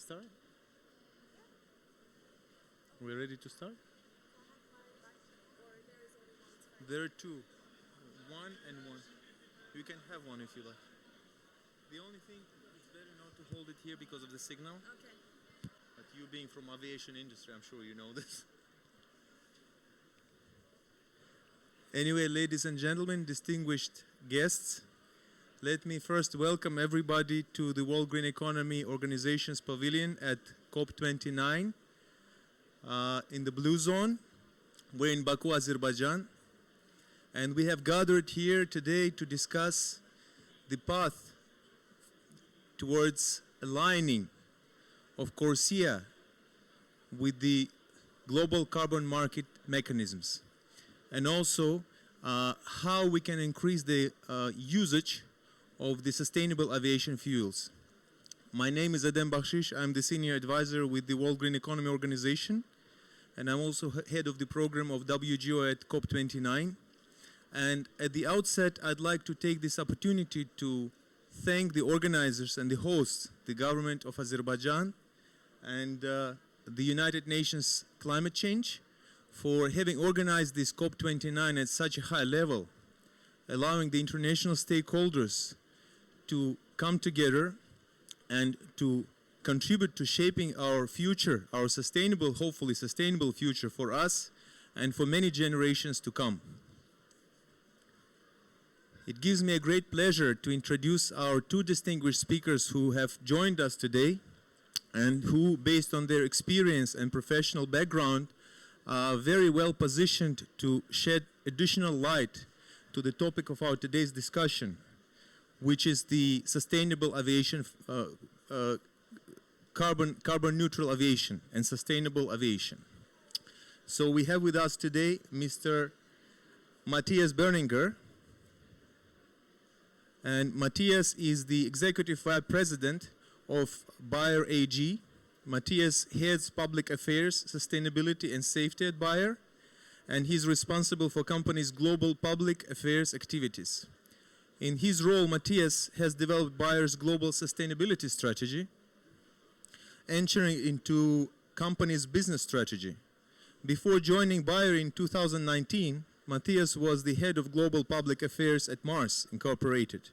start? We're ready to start? There are two. One and one. You can have one if you like. The only thing, it's better not to hold it here because of the signal. Okay. But you being from aviation industry, I'm sure you know this. Anyway, ladies and gentlemen, distinguished guests, let me first welcome everybody to the World Green Economy Organization's pavilion at COP29 in the Blue Zone. We're in Baku, Azerbaijan. And we have gathered here today to discuss the path towards aligning of CORSIA with the global carbon market mechanisms, and also how we can increase the usage of the sustainable aviation fuels. My name is Adem Bakshish. I'm the senior advisor with the World Green Economy Organization, and I'm also head of the program of WGO at COP29. And at the outset, I'd like to take this opportunity to thank the organizers and the hosts, the government of Azerbaijan and the United Nations Climate Change, for having organized this COP29 at such a high level, allowing the international stakeholders to come together and to contribute to shaping our future, our sustainable, hopefully sustainable future for us and for many generations to come. It gives me a great pleasure to introduce our two distinguished speakers who have joined us today and who, based on their experience and professional background, are very well positioned to shed additional light to the topic of our today's discussion, which is the sustainable aviation, carbon-neutral aviation and sustainable aviation. So we have with us today Mr. Matthias Berninger. And Matthias is the Executive Vice President of Bayer AG. Matthias heads Public Affairs, Sustainability and Safety at Bayer, and he's responsible for company's global public affairs activities. In his role, Matthias has developed Bayer's global sustainability strategy, entering into company's business strategy. Before joining Bayer in 2019, Matthias was the head of global public affairs at Mars Incorporated,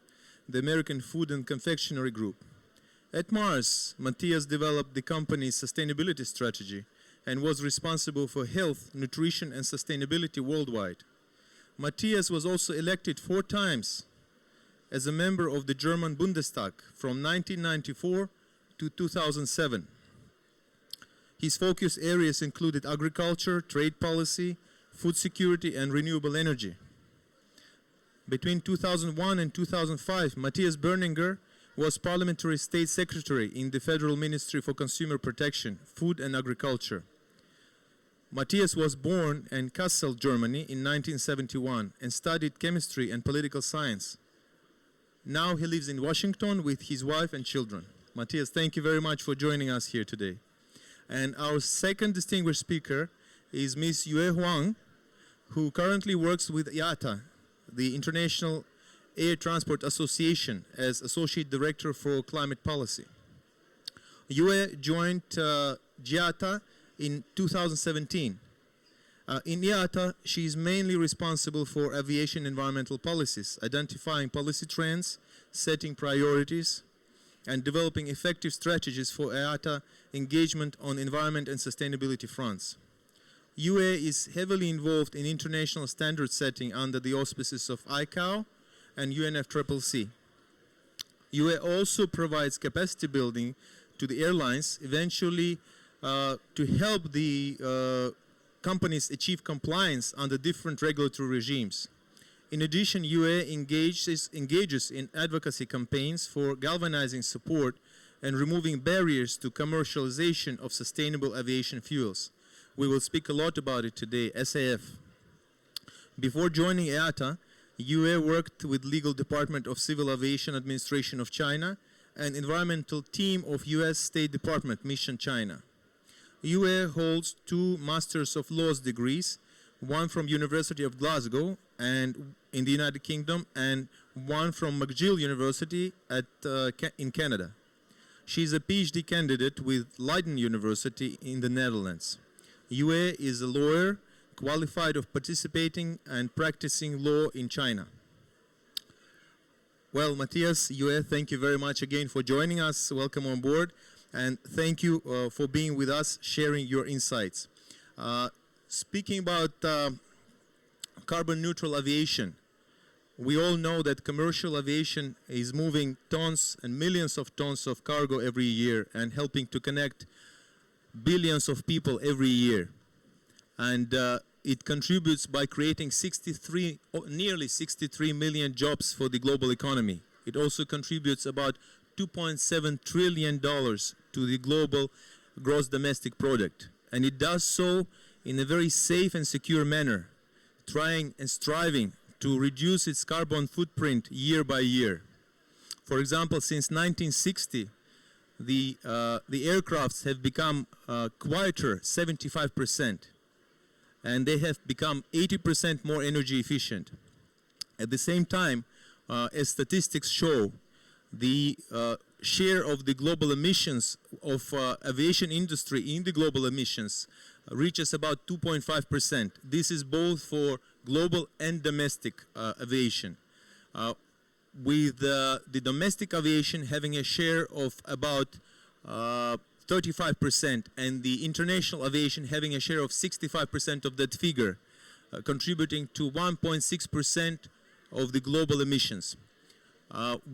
the American food and confectionery group. At Mars, Matthias developed the company's sustainability strategy and was responsible for health, nutrition, and sustainability worldwide. Matthias was also elected 4 times as a member of the German Bundestag from 1994 to 2007. His focus areas included agriculture, trade policy, food security, and renewable energy. Between 2001 and 2005, Matthias Berninger was Parliamentary State Secretary in the Federal Ministry for Consumer Protection, Food and Agriculture. Matthias was born in Kassel, Germany in 1971 and studied chemistry and political science. Now he lives in Washington with his wife and children. Matthias, thank you very much for joining us here today. And our second distinguished speaker is Ms. Yue Huang, who currently works with IATA, the International Air Transport Association, as Associate Director for Climate Policy. Yue joined IATA in 2017. In IATA, she is mainly responsible for aviation environmental policies, identifying policy trends, setting priorities, and developing effective strategies for IATA engagement on environment and sustainability fronts. Yue is heavily involved in international standard setting under the auspices of ICAO and UNFCCC. Yue also provides capacity building to the airlines, eventually to help the companies achieve compliance under different regulatory regimes. In addition, Yue engages in advocacy campaigns for galvanizing support and removing barriers to commercialization of sustainable aviation fuels. We will speak a lot about it today, SAF. Before joining IATA, Yue worked with Legal Department of Civil Aviation Administration of China and environmental team of US State Department, Mission China. Yue holds 2 Masters of Laws degrees, one from University of Glasgow and in the United Kingdom and one from McGill University in Canada. She is a PhD candidate with Leiden University in the Netherlands. Yue is a lawyer qualified of participating and practicing law in China. Well, Matthias, Yue, thank you very much again for joining us. Welcome on board. And thank you for being with us, sharing your insights. Speaking about carbon-neutral aviation, we all know that commercial aviation is moving tons and millions of tons of cargo every year and helping to connect billions of people every year. And it contributes by creating nearly 63 million jobs for the global economy. It also contributes about $2.7 trillion to the global gross domestic product. And it does so in a very safe and secure manner, trying and striving to reduce its carbon footprint year by year. For example, since 1960, the aircrafts have become quieter 75%, and they have become 80% more energy efficient. At the same time, as statistics show, the share of the global emissions of aviation industry in the global emissions reaches about 2.5%. This is both for global and domestic aviation, with the domestic aviation having a share of about 35% and the international aviation having a share of 65% of that figure, contributing to 1.6% of the global emissions.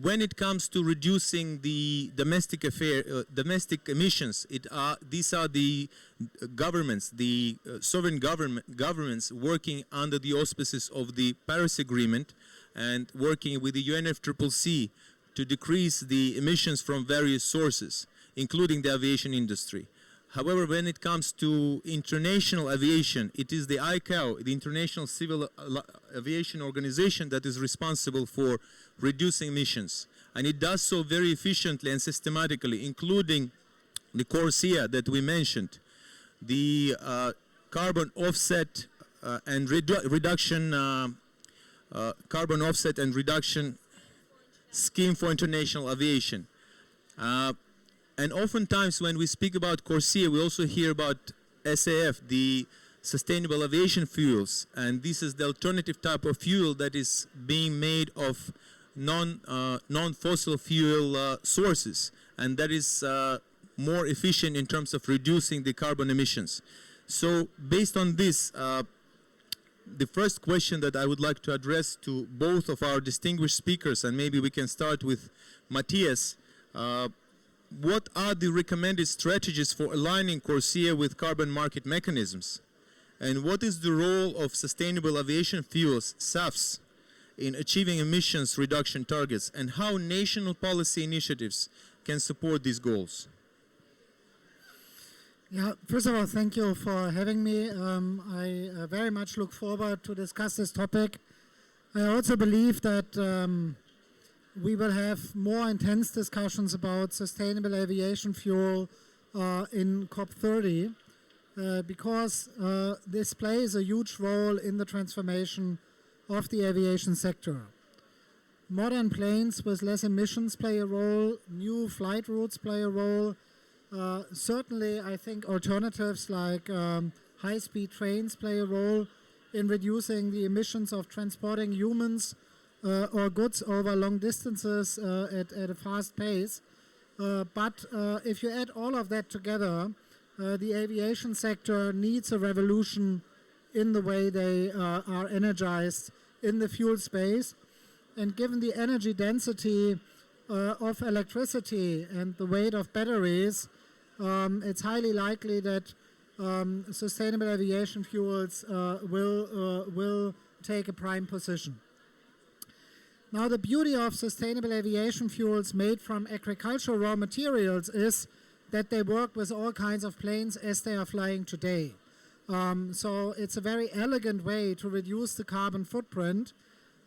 When it comes to reducing the domestic emissions, these are the governments, the sovereign governments working under the auspices of the Paris Agreement and working with the UNFCCC to decrease the emissions from various sources, including the aviation industry. However, when it comes to international aviation, it is the ICAO, the International Civil Aviation Organization, that is responsible for reducing emissions. And it does so very efficiently and systematically, including the CORSIA that we mentioned, the carbon offset and reduction scheme for international aviation. And oftentimes when we speak about CORSIA, we also hear about SAF, the sustainable aviation fuels. And this is the alternative type of fuel that is being made of non-fossil fuel sources. And that is more efficient in terms of reducing the carbon emissions. So based on this, the first question that I would like to address to both of our distinguished speakers, and maybe we can start with Matthias, what are the recommended strategies for aligning CORSIA with carbon market mechanisms? And what is the role of sustainable aviation fuels, SAFs, in achieving emissions reduction targets? And how national policy initiatives can support these goals? Yeah, first of all, thank you for having me. I very much look forward to discuss this topic. I also believe that we will have more intense discussions about sustainable aviation fuel in COP30 because this plays a huge role in the transformation of the aviation sector. Modern planes with less emissions play a role, new flight routes play a role. Certainly, I think alternatives like high-speed trains play a role in reducing the emissions of transporting humans or goods over long distances at a fast pace. But if you add all of that together, the aviation sector needs a revolution in the way they are energized in the fuel space. And given the energy density of electricity and the weight of batteries, it's highly likely that sustainable aviation fuels will take a prime position. Now, the beauty of sustainable aviation fuels made from agricultural raw materials is that they work with all kinds of planes as they are flying today. So it's a very elegant way to reduce the carbon footprint.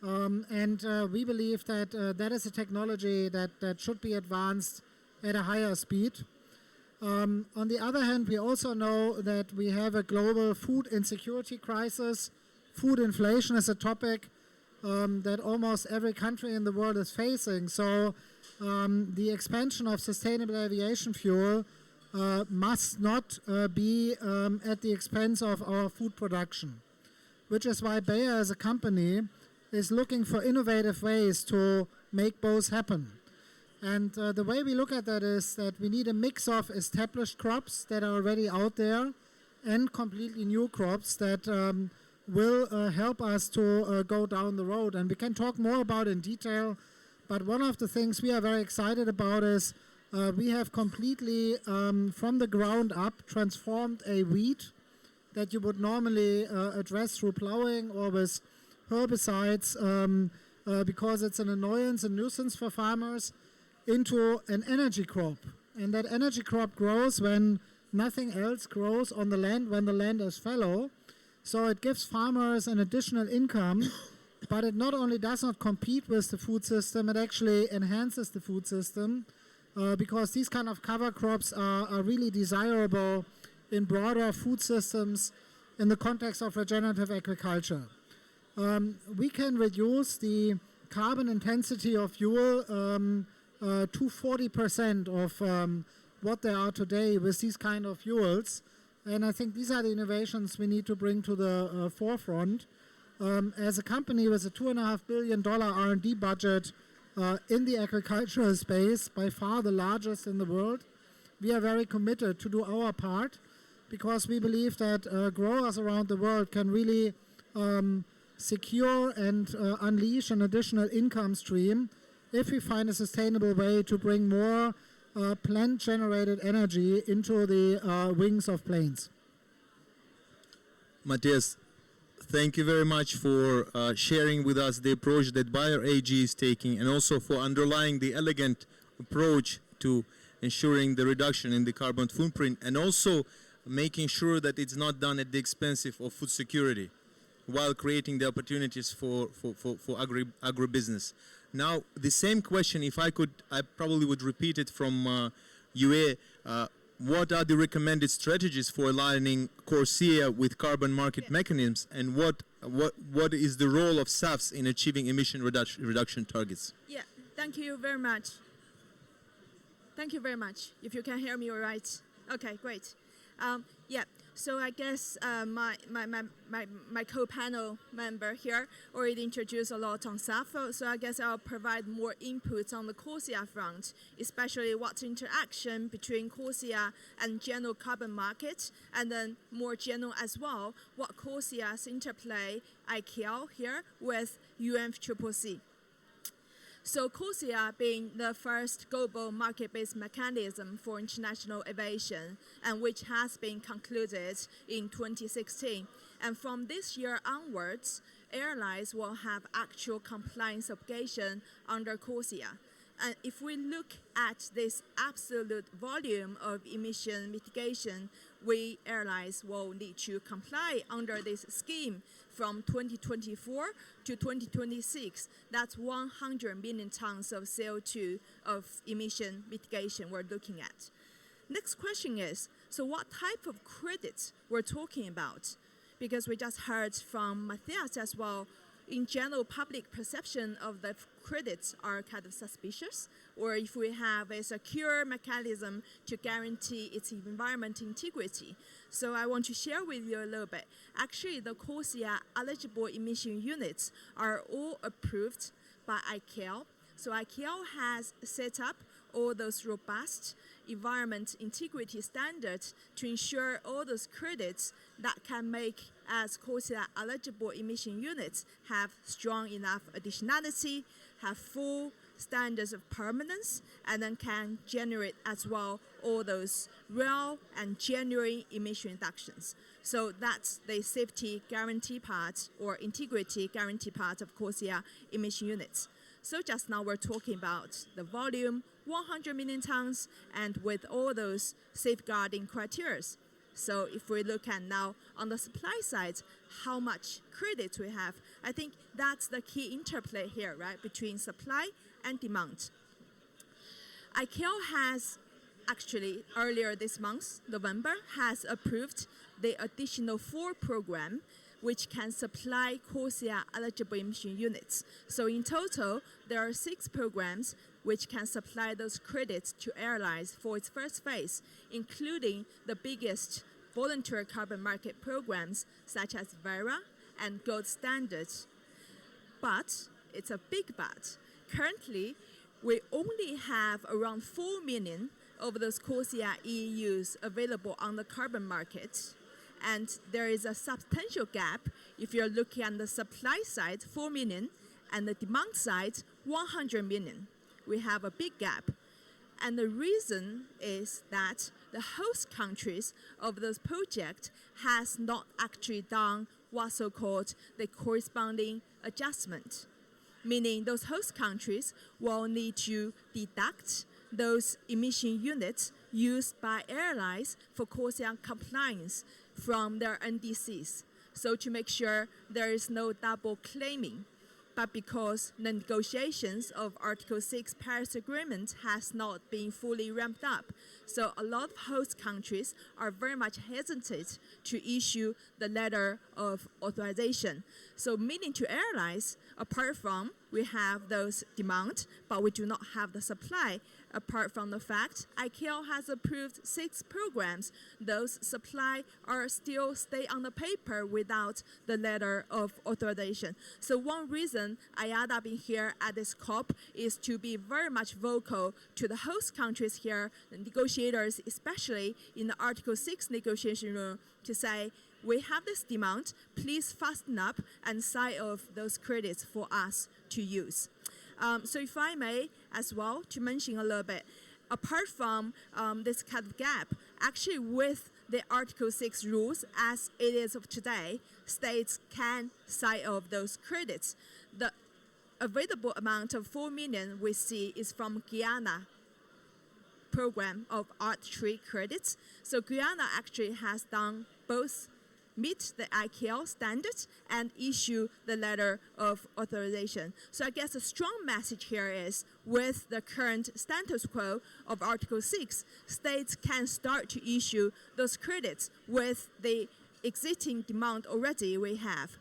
And we believe that that is a technology that should be advanced at a higher speed. On the other hand, we also know that we have a global food insecurity crisis. Food inflation is a topic that almost every country in the world is facing. So the expansion of sustainable aviation fuel must not be at the expense of our food production, which is why Bayer as a company is looking for innovative ways to make both happen. And the way we look at that is that we need a mix of established crops that are already out there and completely new crops that will help us to go down the road. And we can talk more about in detail, but one of the things we are very excited about is we have completely, from the ground up, transformed a wheat that you would normally address through plowing or with herbicides because it's an annoyance and nuisance for farmers, into an energy crop. And that energy crop grows when nothing else grows on the land, when the land is fallow. So it gives farmers an additional income, but it not only does not compete with the food system, it actually enhances the food system because these kind of cover crops are really desirable in broader food systems in the context of regenerative agriculture. We can reduce the carbon intensity of fuel to 40% of what they are today with these kind of fuels. And I think these are the innovations we need to bring to the forefront. As a company with a $2.5 billion R&D budget in the agricultural space, by far the largest in the world, we are very committed to do our part because we believe that growers around the world can really secure and unleash an additional income stream if we find a sustainable way to bring more plant-generated energy into the wings of planes. Matthias, thank you very much for sharing with us the approach that Bayer AG is taking and also for underlying the elegant approach to ensuring the reduction in the carbon footprint and also making sure that it's not done at the expense of food security while creating the opportunities for agribusiness. Now, the same question, if I could, I probably would repeat it from UA. What are the recommended strategies for aligning CORSIA with carbon market mechanisms, and what is the role of SAFs in achieving emission reduction targets? Yeah, thank you very much. Thank you very much. If you can hear me all right. Okay, great. Yeah, so I guess my co-panel member here already introduced a lot on SAF, so I guess I'll provide more inputs on the CORSIA front, especially what's interaction between CORSIA and general carbon market, and then more general as well, what CORSIA's interplay ICAO here with UNFCCC. So CORSIA being the first global market-based mechanism for international aviation, and which has been concluded in 2016. And from this year onwards, airlines will have actual compliance obligation under CORSIA. And if we look at this absolute volume of emission mitigation, we airlines will need to comply under this scheme from 2024 to 2026. That's 100 million tons of CO2 of emission mitigation we're looking at. Next question is, so what type of credits we're talking about? Because we just heard from Matthias as well, in general, public perception of the credits are kind of suspicious, or if we have a secure mechanism to guarantee its environment integrity. So I want to share with you a little bit. Actually, the CORSIA eligible emission units are all approved by ICAO. So ICAO has set up all those robust environment integrity standards to ensure all those credits that can make as CORSIA eligible emission units have strong enough additionality, have full standards of permanence, and then can generate as well all those real and genuine emission reductions. So that's the safety guarantee part or integrity guarantee part of CORSIA emission units. So just now we're talking about the volume, 100 million tons, and with all those safeguarding criteria. So if we look at now on the supply side, how much credits we have, I think that's the key interplay here, right, between supply and demand. ICAO has actually, earlier this month, November, has approved the additional 4 program which can supply CORSIA eligible emission units. So in total, there are 6 programs which can supply those credits to airlines for its first phase, including the biggest voluntary carbon market programs such as VERA and Gold Standard. But, it's a big but, currently we only have around 4 million of those CORSIA EUs available on the carbon market. And there is a substantial gap if you're looking at the supply side, 4 million, and the demand side, 100 million. We have a big gap. And the reason is that the host countries of those projects has not actually done what's so-called the corresponding adjustment, meaning those host countries will need to deduct those emission units used by airlines for CORSIA compliance from their NDCs. So to make sure there is no double claiming. But because the negotiations of Article 6 Paris Agreement has not been fully ramped up, so a lot of host countries are very much hesitant to issue the letter of authorization. So meaning to airlines, apart from we have those demand, but we do not have the supply, apart from the fact ICAO has approved 6 programs, those supply are still stay on the paper without the letter of authorization. So one reason IATA being here at this COP is to be very much vocal to the host countries here, the negotiators, especially in the Article 6 negotiation room, to say, we have this demand, please fasten up and sign off those credits for us to use. So if I may, as well, to mention a little bit, apart from this kind of gap, actually with the Article 6 rules as it is of today, states can sign off those credits. The available amount of 4 million we see is from Guyana program of Art3 credits. So Guyana actually has done both meet the ICAO standards and issue the letter of authorization. So I guess a strong message here is with the current status quo of Article 6, states can start to issue those credits with the existing demand already we have.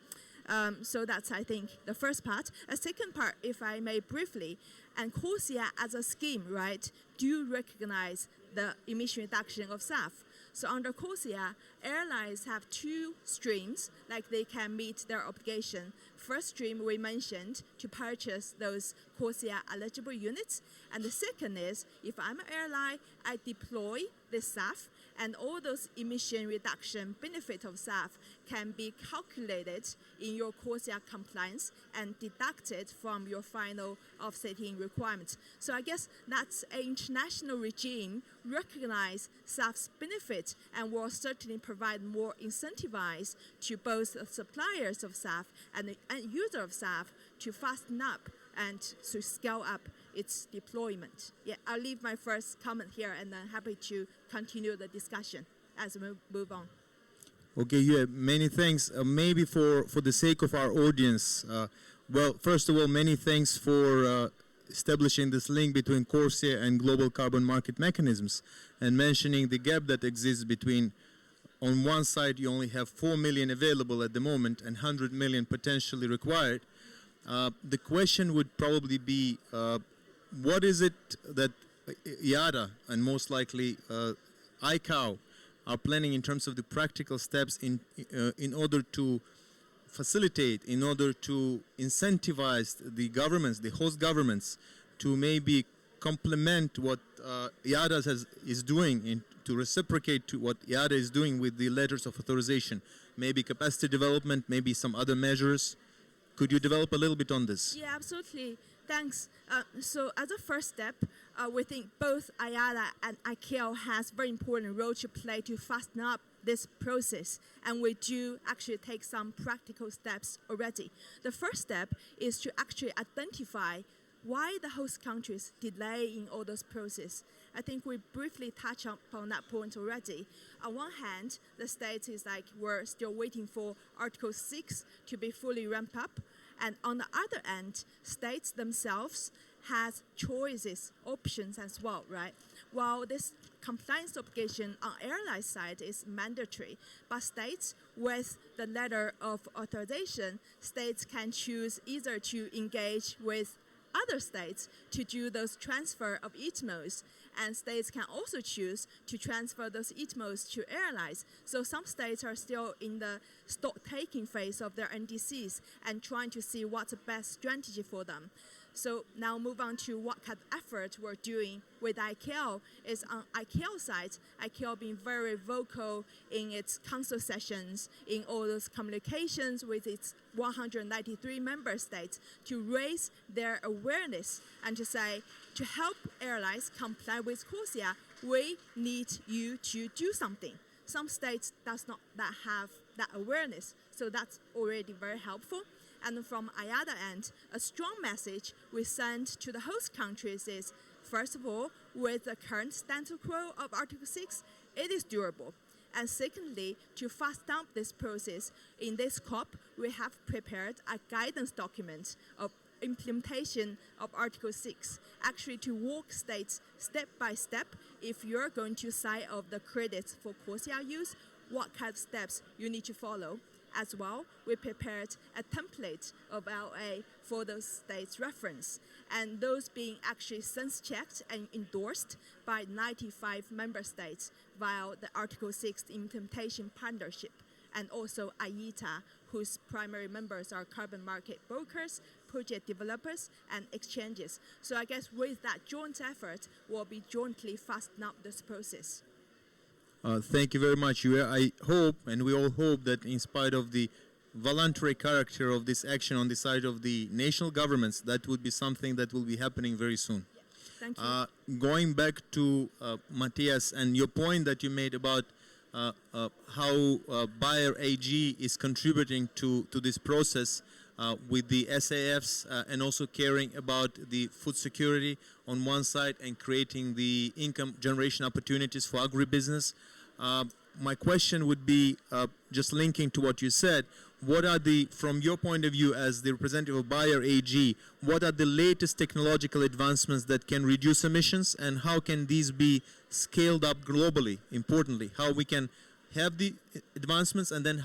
So that's, I think, the first part. A second part, if I may briefly, and CORSIA as a scheme, right, do recognize the emission reduction of SAF. So under CORSIA, airlines have 2 streams, like they can meet their obligation. First stream we mentioned to purchase those CORSIA eligible units. And the second is, if I'm an airline, I deploy this SAF, and all those emission reduction benefit of SAF can be calculated in your CORSIA compliance and deducted from your final offsetting requirement. So I guess that's an international regime recognize SAF's benefit and will certainly provide more incentivize to both the suppliers of SAF and the end user of SAF to fasten up and to scale up its deployment. Yeah, I'll leave my first comment here and then happy to continue the discussion as we move on. Okay, yeah, many thanks. Maybe for the sake of our audience, well, first of all, many thanks for establishing this link between CORSIA and global carbon market mechanisms and mentioning the gap that exists between, on one side, you only have 4 million available at the moment and 100 million potentially required. The question would probably be, what is it that IATA and most likely ICAO are planning in terms of the practical steps in order to facilitate, in order to incentivize the governments, the host governments, to maybe complement what IATA is doing, to reciprocate to what IATA is doing with the letters of authorization, maybe capacity development, maybe some other measures. Could you develop a little bit on this? Yeah, absolutely. Thanks. So as a first step, we think both IATA and ICAO has very important role to play to fasten up this process, and we do actually take some practical steps already. The first step is to actually identify why the host countries delay in all those process. I think we briefly touched upon that point already. On one hand, the state is like we're still waiting for Article 6 to be fully ramped up. And on the other end, states themselves has choices, options as well, right? While this compliance obligation on airline side is mandatory, but states with the letter of authorization, states can choose either to engage with other states to do those transfer of ETMOs. And states can also choose to transfer those ETMOs to airlines. So some states are still in the stock-taking phase of their NDCs and trying to see what's the best strategy for them. So now move on to what kind of effort we're doing with ICAO is on ICAO side, ICAO being very vocal in its council sessions, in all those communications with its 193 member states to raise their awareness and to say, to help airlines comply with CORSIA, we need you to do something. Some states does not have that awareness, so that's already very helpful. And from IATA end, a strong message we send to the host countries is, first of all, with the current status quo of Article 6, it is durable. And secondly, to fast up this process, in this COP, we have prepared a guidance document of implementation of Article 6, actually to walk states step by step. If you're going to sign off the credits for CORSIA use, what kind of steps you need to follow. As well, we prepared a template of LA for those states' reference, and those being actually sense-checked and endorsed by 95 member states via the Article 6 implementation partnership, and also IATA, whose primary members are carbon market brokers, project developers, and exchanges. So I guess with that joint effort, we'll be jointly fastening up this process. Thank you very much. I hope, and we all hope, that in spite of the voluntary character of this action on the side of the national governments, that would be something that will be happening very soon. Yeah. Thank you. Going back to Matthias and your point that you made about how Bayer AG is contributing to this process with the SAFs and also caring about the food security on one side and creating the income generation opportunities for agribusiness. My question would be, just linking to what you said, what are from your point of view as the representative of Bayer AG, what are the latest technological advancements that can reduce emissions, and how can these be scaled up globally, importantly? How we can have the advancements, and then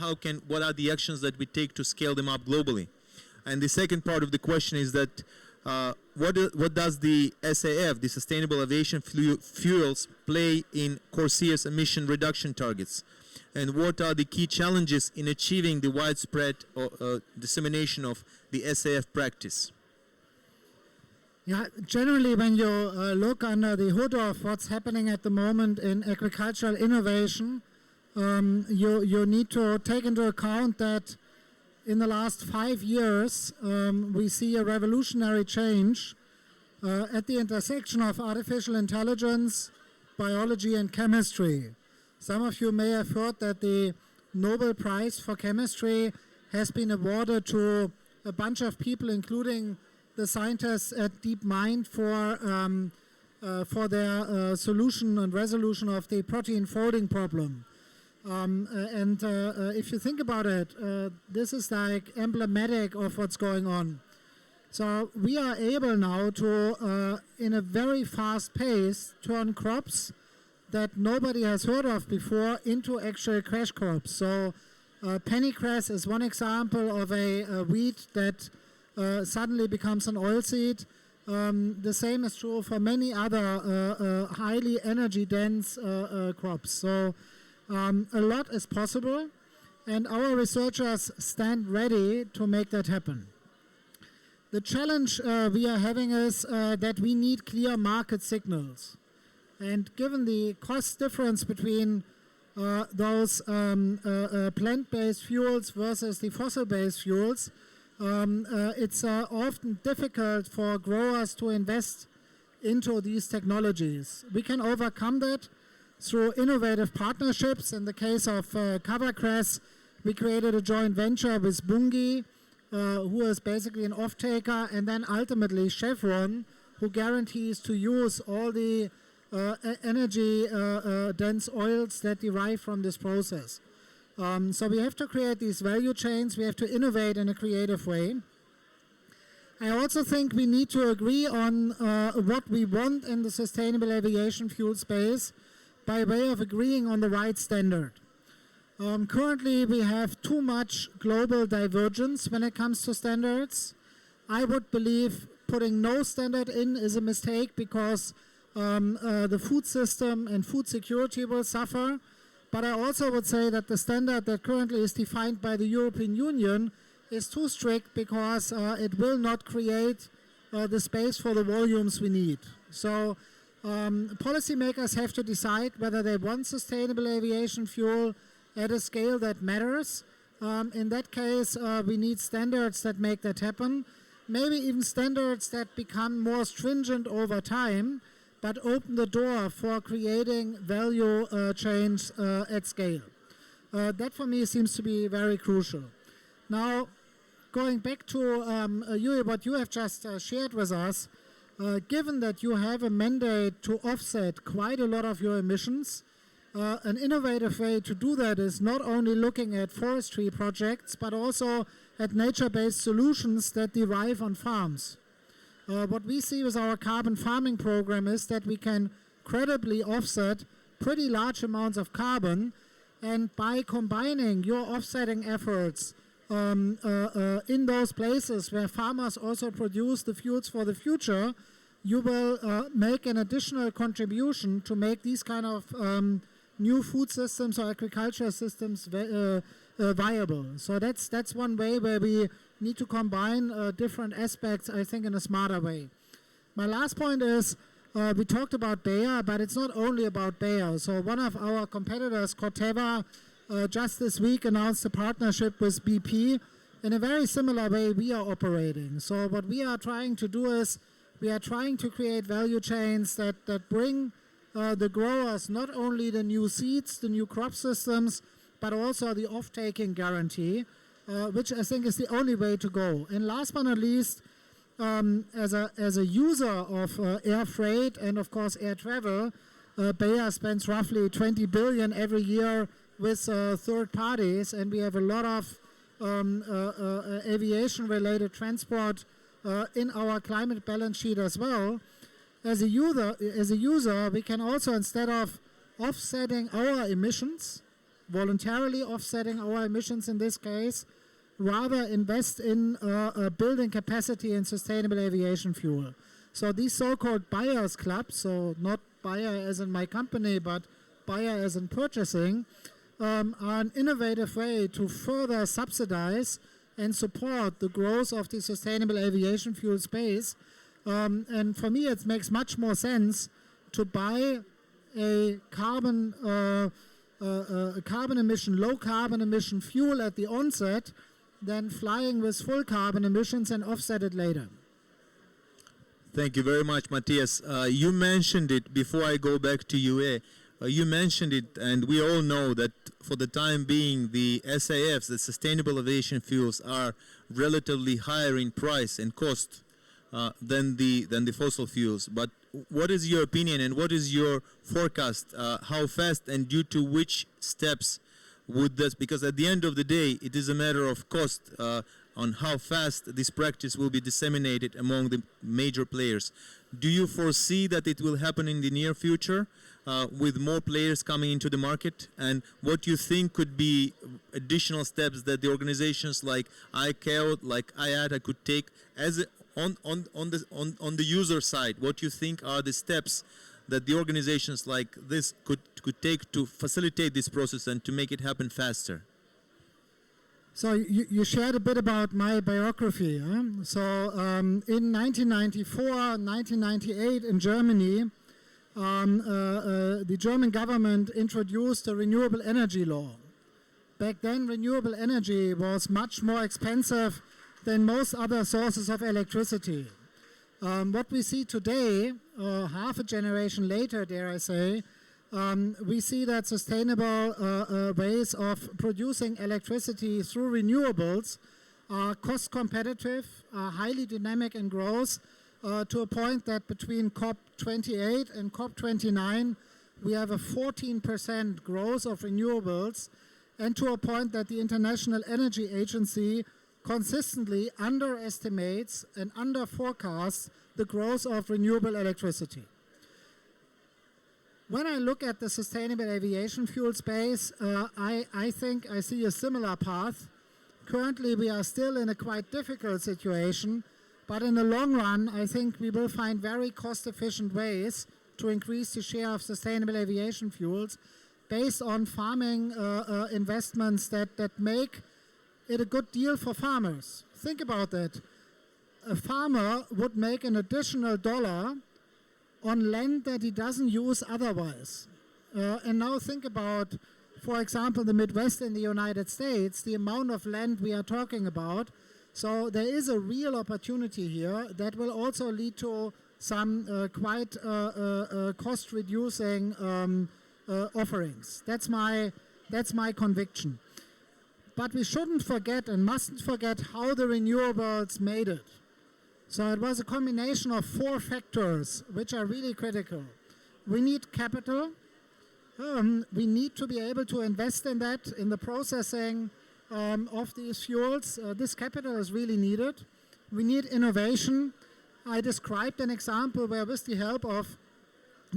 what are the actions that we take to scale them up globally? And the second part of the question is that what does the SAF, the Sustainable Aviation Fuels, play in CORSIA's emission reduction targets? And what are the key challenges in achieving the widespread dissemination of the SAF practice? Yeah, generally when you look under the hood of what's happening at the moment in agricultural innovation, you need to take into account that in the last 5 years, we see a revolutionary change at the intersection of artificial intelligence, biology, and chemistry. Some of you may have heard that the Nobel Prize for Chemistry has been awarded to a bunch of people, including the scientists at DeepMind for their solution and resolution of the protein folding problem. If you think about it, this is like emblematic of what's going on. So we are able now to, in a very fast pace, turn crops that nobody has heard of before into actual crash crops. So pennycress is one example of a wheat that suddenly becomes an oilseed. The same is true for many other highly energy-dense crops. So a lot is possible, and our researchers stand ready to make that happen. The challenge we are having is that we need clear market signals. And given the cost difference between those plant-based fuels versus the fossil-based fuels, it's often difficult for growers to invest into these technologies. We can overcome that through innovative partnerships. In the case of covercress, we created a joint venture with Bunge, who is basically an off-taker, and then ultimately Chevron, who guarantees to use all the energy-dense oils that derive from this process. So we have to create these value chains. We have to innovate in a creative way. I also think we need to agree on what we want in the sustainable aviation fuel space by way of agreeing on the right standard. Currently, we have too much global divergence when it comes to standards. I would believe putting no standard in is a mistake because the food system and food security will suffer. But I also would say that the standard that currently is defined by the European Union is too strict because it will not create the space for the volumes we need. So policymakers have to decide whether they want sustainable aviation fuel at a scale that matters. In that case, we need standards that make that happen. Maybe even standards that become more stringent over time, but open the door for creating value chains at scale. That for me seems to be very crucial. Now, going back to Yuri, what you have just shared with us, given that you have a mandate to offset quite a lot of your emissions, an innovative way to do that is not only looking at forestry projects, but also at nature-based solutions that derive on farms. What we see with our carbon farming program is that we can credibly offset pretty large amounts of carbon, and by combining your offsetting efforts in those places where farmers also produce the fuels for the future, you will make an additional contribution to make these kind of new food systems or agricultural systems viable. So that's one way where we need to combine different aspects, I think, in a smarter way. My last point is, we talked about Bayer, but it's not only about Bayer. So one of our competitors, Corteva, just this week announced a partnership with BP. In a very similar way we are operating. So what we are trying to do is we are trying to create value chains that bring the growers not only the new seeds, the new crop systems, but also the off-taking guarantee, which I think is the only way to go. And last but not least, as a user of air freight and of course air travel, Bayer spends roughly 20 billion every year with third parties, and we have a lot of aviation-related transport in our climate balance sheet as well. As a user, we can also, instead of offsetting our emissions, voluntarily offsetting our emissions in this case, rather invest in building capacity in sustainable aviation fuel. So these so-called buyers clubs, so not buyer as in my company, but buyer as in purchasing, are an innovative way to further subsidize and support the growth of the sustainable aviation fuel space. And for me, it makes much more sense to buy a low carbon emission fuel at the onset than flying with full carbon emissions and offset it later. Thank you very much, Matthias. You mentioned it before I go back to UA. You mentioned it, and we all know that for the time being, the SAFs, the sustainable aviation fuels, are relatively higher in price and cost than the fossil fuels. But what is your opinion and what is your forecast? How fast and due to which steps would this? Because at the end of the day, it is a matter of cost on how fast this practice will be disseminated among the major players. Do you foresee that it will happen in the near future with more players coming into the market? And what you think could be additional steps that the organizations like ICAO, like IATA could take as on the user side? What you think are the steps that the organizations like this could take to facilitate this process and to make it happen faster? So you shared a bit about my biography. Huh? So in 1994, 1998 in Germany, the German government introduced a renewable energy law. Back then, renewable energy was much more expensive than most other sources of electricity. What we see today, half a generation later, dare I say, we see that sustainable ways of producing electricity through renewables are cost competitive, are highly dynamic in growth, to a point that between COP28 and COP29 we have a 14% growth of renewables, and to a point that the International Energy Agency consistently underestimates and underforecasts the growth of renewable electricity. When I look at the sustainable aviation fuel space, I think I see a similar path. Currently, we are still in a quite difficult situation, But in the long run, I think we will find very cost-efficient ways to increase the share of sustainable aviation fuels based on farming investments that make it a good deal for farmers. Think about that. A farmer would make an additional dollar on land that he doesn't use otherwise. And now think about, for example, the Midwest in the United States, the amount of land we are talking about. So there is a real opportunity here that will also lead to some quite cost-reducing offerings. That's my conviction. But we shouldn't forget and mustn't forget how the renewables made it. So it was a combination of 4 factors which are really critical. We need capital. We need to be able to invest in that, in the processing of these fuels. This capital is really needed. We need innovation. I described an example where with the help of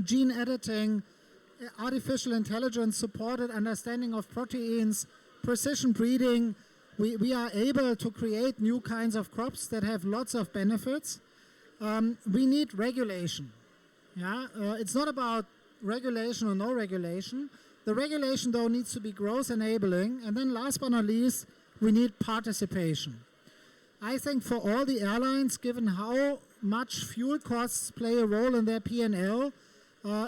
gene editing, artificial intelligence supported understanding of proteins, precision breeding, we are able to create new kinds of crops that have lots of benefits. We need regulation. Yeah? It's not about regulation or no regulation. The regulation, though, needs to be growth enabling. And then last but not least, we need participation. I think for all the airlines, given how much fuel costs play a role in their P&L,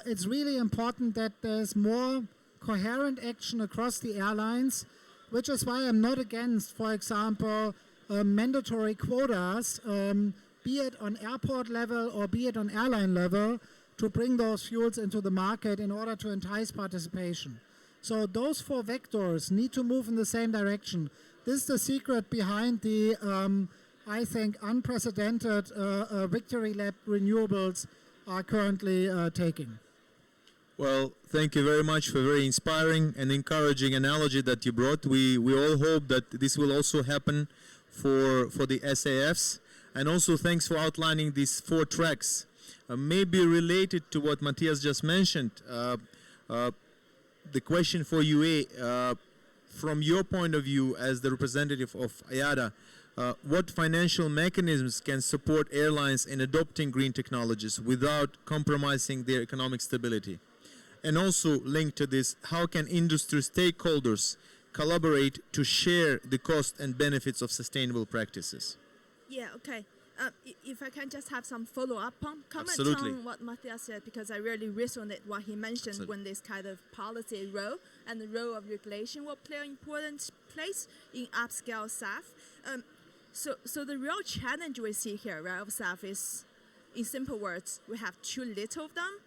it's really important that there's more coherent action across the airlines, which is why I'm not against, for example, mandatory quotas, be it on airport level or be it on airline level, to bring those fuels into the market in order to entice participation. So those 4 vectors need to move in the same direction. This is the secret behind the, I think, unprecedented victory lap renewables are currently taking. Well, thank you very much for a very inspiring and encouraging analogy that you brought. We all hope that this will also happen for the SAFs. And also thanks for outlining these 4 tracks. Maybe related to what Matthias just mentioned, the question for you, from your point of view as the representative of IATA, what financial mechanisms can support airlines in adopting green technologies without compromising their economic stability? And also linked to this, how can industry stakeholders collaborate to share the cost and benefits of sustainable practices? Yeah, okay. If I can just have some follow-up comments Absolutely. on what Matthias said, because I really resonate what he mentioned. Absolutely. When this kind of policy role and the role of regulation will play an important place in upscale SAF. So the real challenge we see here, right, of SAF is, in simple words, we have too little of them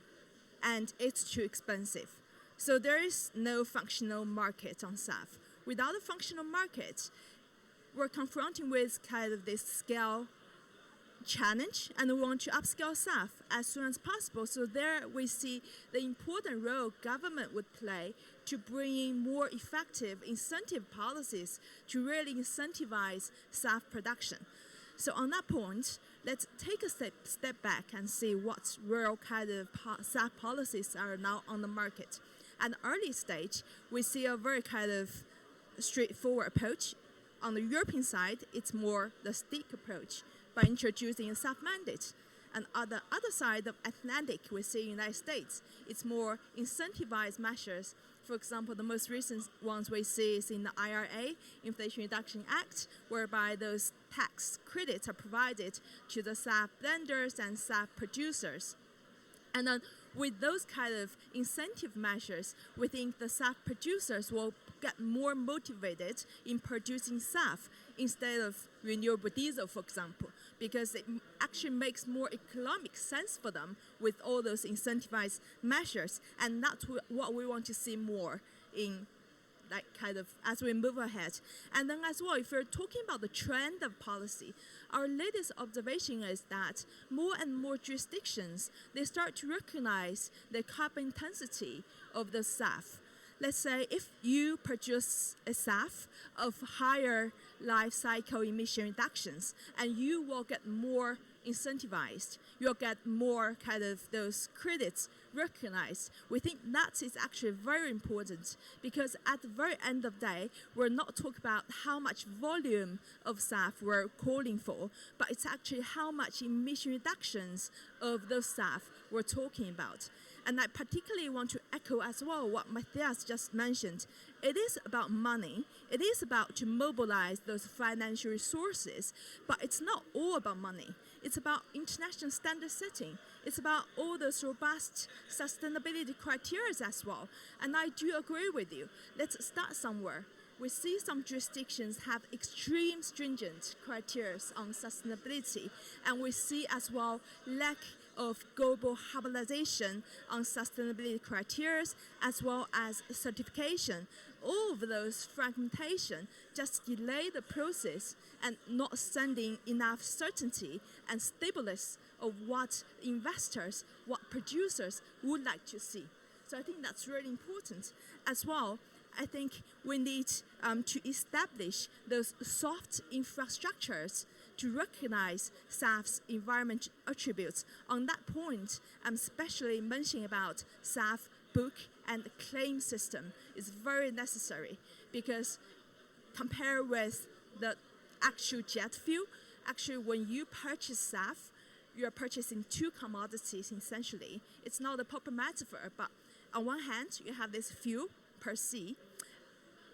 and it's too expensive. So there is no functional market on SAF. Without a functional market, we're confronting with kind of this scale challenge, and we want to upscale SAF as soon as possible. So there we see the important role government would play to bring in more effective incentive policies to really incentivize SAF production. So on that point, let's take a step back and see what real kind of SAF policies are now on the market. At an early stage, we see a very kind of straightforward approach. On the European side, it's more the stick approach, by introducing a SAF mandate. And on the other side of Atlantic, we see in the United States, it's more incentivized measures. For example, the most recent ones we see is in the IRA, Inflation Reduction Act, whereby those tax credits are provided to the SAF blenders and SAF producers. And then with those kind of incentive measures, we think the SAF producers will get more motivated in producing SAF instead of renewable diesel, for example, because it actually makes more economic sense for them with all those incentivized measures. And that's what we want to see more in, like, kind of as we move ahead. And then as well, if we're talking about the trend of policy, our latest observation is that more and more jurisdictions, they start to recognize the carbon intensity of the SAF. Let's say if you produce a SAF of higher life cycle emission reductions, and you will get more incentivized, you'll get more kind of those credits recognized. We think that is actually very important because at the very end of the day, we're not talking about how much volume of SAF we're calling for, but it's actually how much emission reductions of those SAF we're talking about. And I particularly want to echo as well what Matthias just mentioned. It is about money. It is about to mobilize those financial resources, but it's not all about money. It's about international standard setting. It's about all those robust sustainability criteria as well. And I do agree with you. Let's start somewhere. We see some jurisdictions have extreme stringent criteria on sustainability, and we see as well lack of global harmonization on sustainability criteria as well as certification. All of those fragmentation just delay the process and not sending enough certainty and stableness of what investors, what producers would like to see. So I think that's really important. As well, I think we need to establish those soft infrastructures to recognize SAF's environment attributes. On that point, I'm especially mentioning about SAF book and claim system is very necessary because compared with the actual jet fuel, actually when you purchase SAF, you're purchasing two commodities essentially. It's not a proper metaphor, but on one hand, you have this fuel per se.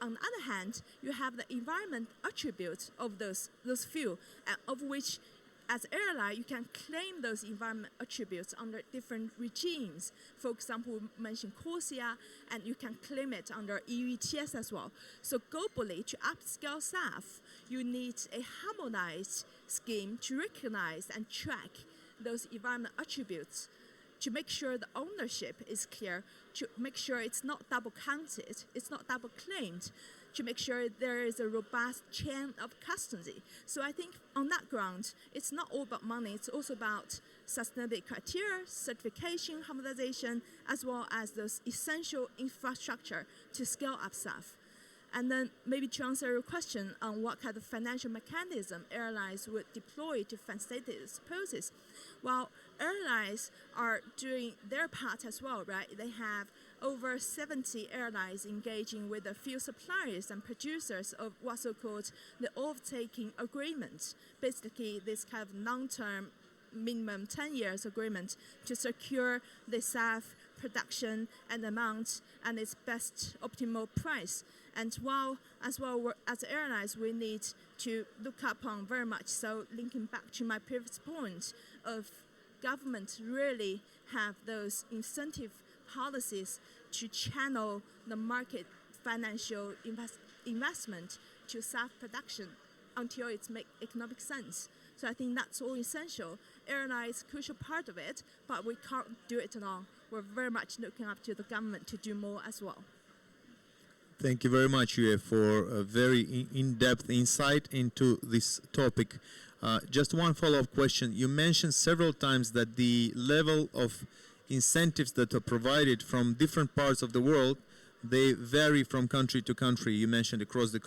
On the other hand, you have the environment attributes of those fuel, of which as airline, you can claim those environment attributes under different regimes. For example, we mentioned CORSIA, and you can claim it under EU ETS as well. So globally, to upscale SAF, you need a harmonized scheme to recognize and track those environment attributes, to make sure the ownership is clear, to make sure it's not double counted, it's not double claimed, to make sure there is a robust chain of custody. So I think on that ground, it's not all about money, it's also about sustainability criteria, certification, harmonization, as well as those essential infrastructure to scale up SAF. And then maybe to answer your question on what kind of financial mechanism airlines would deploy to facilitate this process. Well, airlines are doing their part as well, right? They have over 70 airlines engaging with the fuel suppliers and producers of what's so-called the off-taking agreement. Basically, this kind of long-term, minimum 10 years agreement to secure the SAF production and amount and its best optimal price. And while, as well, as airlines, we need to look upon very much so, linking back to my previous point of government really have those incentive policies to channel the market financial investment to SAF production until it makes economic sense. So I think that's all essential. Airlines a crucial part of it, but we can't do it alone. We're very much looking up to the government to do more as well. Thank you very much, Yue, for a very in-depth insight into this topic. Just one follow-up question. You mentioned several times that the level of incentives that are provided from different parts of the world, they vary from country to country. You mentioned across the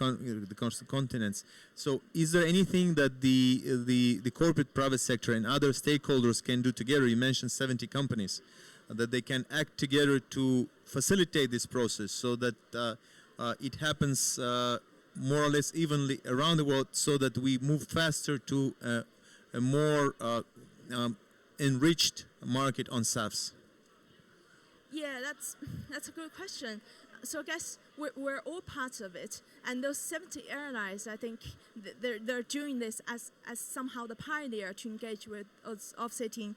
continents. So is there anything that the corporate private sector and other stakeholders can do together? You mentioned 70 companies, that they can act together to facilitate this process so that it happens more or less evenly around the world, so that we move faster to a more enriched market on SAFs? Yeah, that's a good question. So I guess we're all parts of it, and those 70 airlines, I think they're doing this as somehow the pioneer to engage with off-taking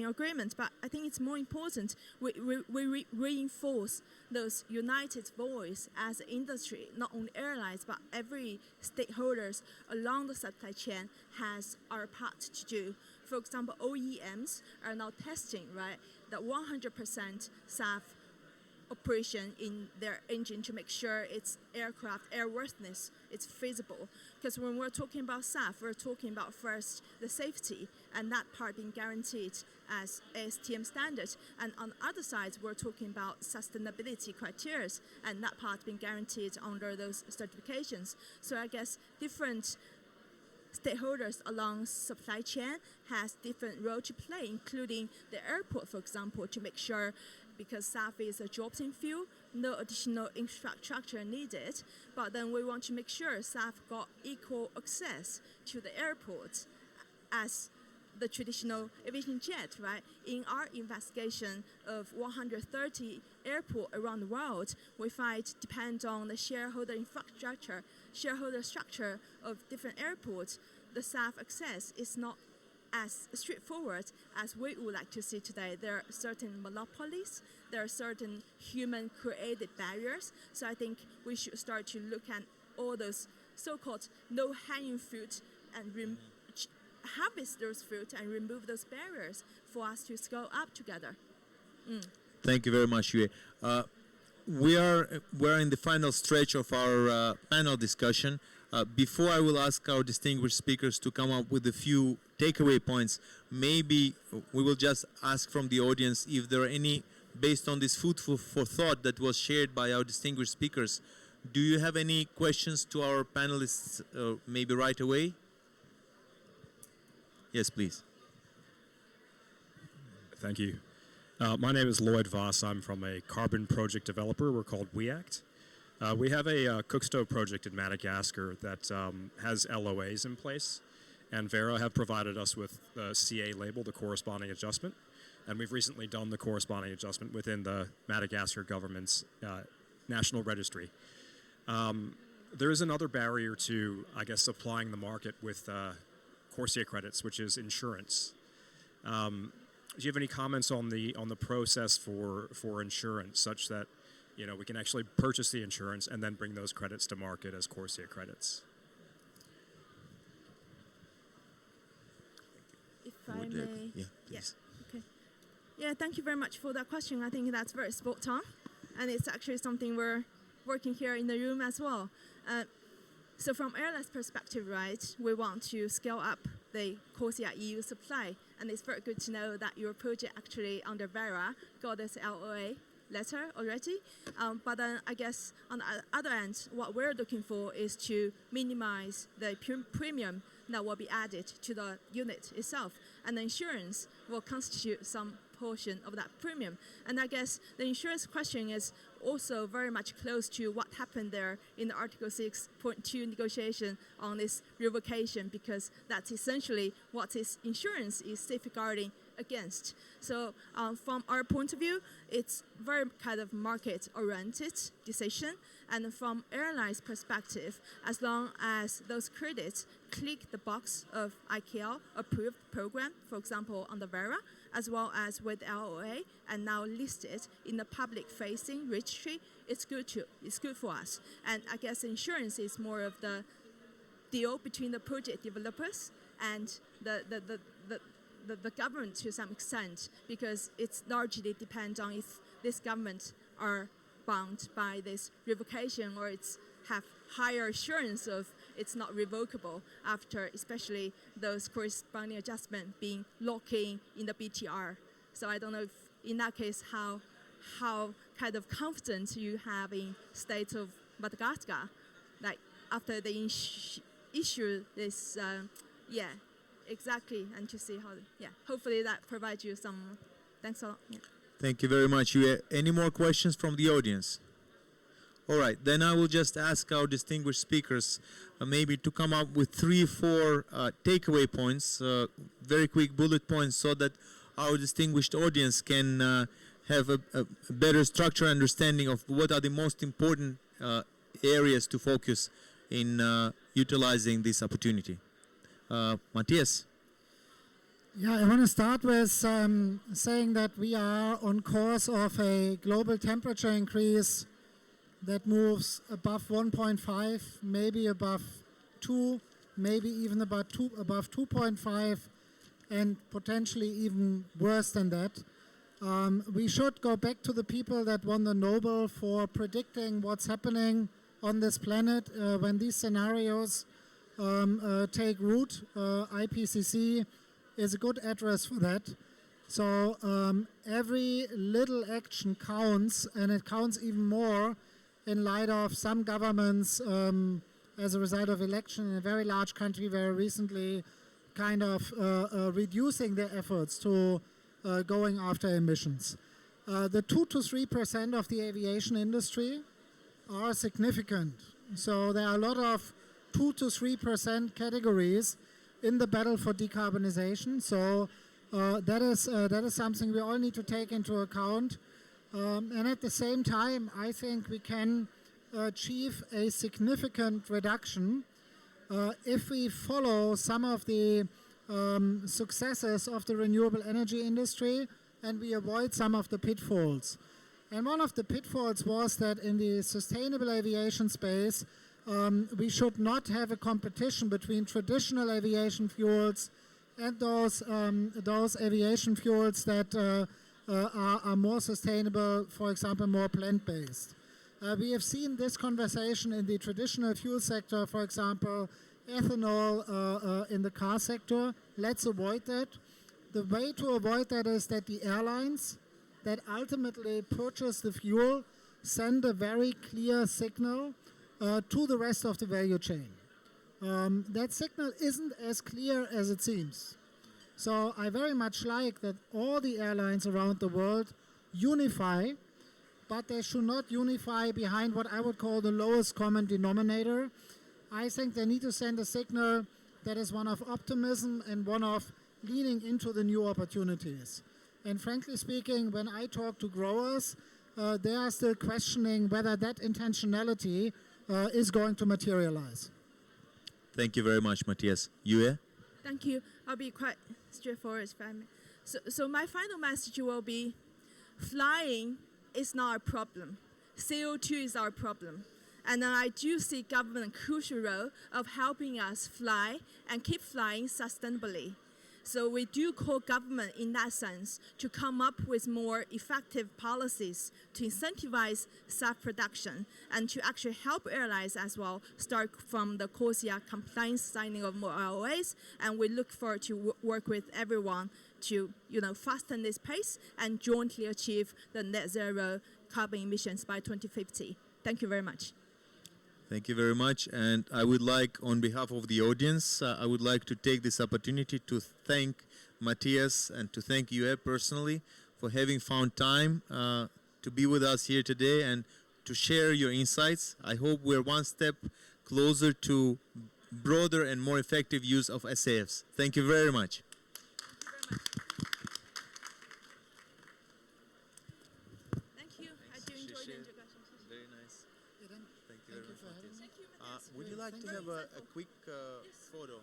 agreements. But I think it's more important we reinforce those united voice as an industry, not only airlines, but every stakeholders along the supply chain has our part to do. For example, OEMs are now testing, right, that 100% SAF operation in their engine to make sure its aircraft airworthiness is feasible. Because when we're talking about SAF, we're talking about first the safety, and that part being guaranteed as ASTM standards. And on the other side, we're talking about sustainability criteria, and that part being guaranteed under those certifications. So I guess different stakeholders along supply chain has different role to play, including the airport, for example, to make sure, because SAF is a drop-in fuel, no additional infrastructure needed. But then we want to make sure SAF got equal access to the airport as the traditional aviation jet, right? In our investigation of 130 airports around the world, we find depend on the shareholder structure of different airports, the SAF access is not as straightforward as we would like to see today. There are certain monopolies, there are certain human-created barriers. So I think we should start to look at all those so-called low-hanging fruit and harvest those fruit and remove those barriers for us to scale up together. Thank you very much, Yue. We're in the final stretch of our panel discussion. Before I will ask our distinguished speakers to come up with a few takeaway points, maybe we will just ask from the audience if there are any, based on this food for thought that was shared by our distinguished speakers, do you have any questions to our panelists maybe right away? Yes, please. Thank you. My name is Lloyd Voss. I'm from a carbon project developer. We're called WeAct. We have a cook stove project in Madagascar that has LOAs in place, and Vera have provided us with the CA label, the corresponding adjustment, and we've recently done the corresponding adjustment within the Madagascar government's national registry. There is another barrier to, I guess, supplying the market with CORSIA credits, which is insurance. Do you have any comments on the process for insurance, such that we can actually purchase the insurance and then bring those credits to market as CORSIA credits? If I may. Yeah, please. Yeah, okay. Yeah, thank you very much for that question. I think that's very spot on, and it's actually something we're working here in the room as well. So from airline's perspective, right, we want to scale up the CORSIA EU supply, and it's very good to know that your project actually under Vera got this LOA letter already. But then I guess on the other end, what we're looking for is to minimize the premium that will be added to the unit itself, and the insurance will constitute some portion of that premium. And I guess the insurance question is also very much close to what happened there in the Article 6.2 negotiation on this revocation, because that's essentially what this insurance is safeguarding against. So from our point of view, it's very kind of market-oriented decision. And from airlines' perspective, as long as those credits click the box of ICAO approved program, for example, on the Vera, as well as with LOA, and now listed in the public-facing registry, it's good for us. And I guess insurance is more of the deal between the project developers and the government to some extent, because it's largely depends on if this government are bound by this revocation or it's have higher assurance of it's not revocable after especially those corresponding adjustment being locked in the BTR. So I don't know if in that case how kind of confident you have in state of Madagascar, like after they issue this, yeah, exactly, and to see how, yeah, hopefully that provides you some, thanks a lot. Yeah. Thank you very much. Any more questions from the audience? All right, then I will just ask our distinguished speakers maybe to come up with 3 or 4 takeaway points, very quick bullet points, so that our distinguished audience can have a better structured understanding of what are the most important areas to focus in utilizing this opportunity. Matthias. Yeah, I want to start with saying that we are on course of a global temperature increase that moves above 1.5, maybe above 2, maybe even above 2.5, and potentially even worse than that. We should go back to the people that won the Nobel for predicting what's happening on this planet when these scenarios take root. IPCC is a good address for that. So every little action counts, and it counts even more in light of some governments as a result of election in a very large country very recently, kind of reducing their efforts to going after emissions. The 2 to 3% of the aviation industry are significant. So there are a lot of 2 to 3% categories in the battle for decarbonization. So that is something we all need to take into account. And at the same time, I think we can achieve a significant reduction if we follow some of the successes of the renewable energy industry and we avoid some of the pitfalls. And one of the pitfalls was that in the sustainable aviation space, we should not have a competition between traditional aviation fuels and those aviation fuels that are more sustainable, for example, more plant-based. We have seen this conversation in the traditional fuel sector, for example, ethanol in the car sector. Let's avoid that. The way to avoid that is that the airlines that ultimately purchase the fuel send a very clear signal to the rest of the value chain. That signal isn't as clear as it seems. So I very much like that all the airlines around the world unify, but they should not unify behind what I would call the lowest common denominator. I think they need to send a signal that is one of optimism and one of leaning into the new opportunities. And frankly speaking, when I talk to growers, they are still questioning whether that intentionality is going to materialize. Thank you very much, Matthias. Yue? Thank you. I'll be quite straightforward. So my final message will be, flying is not a problem. CO2 is our problem. And then I do see government crucial role of helping us fly and keep flying sustainably. So we do call government in that sense to come up with more effective policies to incentivize self-production and to actually help airlines as well start from the CORSIA compliance signing of more LOAs. And we look forward to work with everyone to fasten this pace and jointly achieve the net zero carbon emissions by 2050. Thank you very much. Thank you very much. And I would like, on behalf of the audience, I would like to take this opportunity to thank Matthias and to thank you personally for having found time to be with us here today and to share your insights. I hope we're one step closer to broader and more effective use of SAFs. Thank you very much. Thank you. I do enjoy the introduction. Very nice. Thank Thank you very much, Matthias. Thank you, Matthias. Would you like to have a quick photo?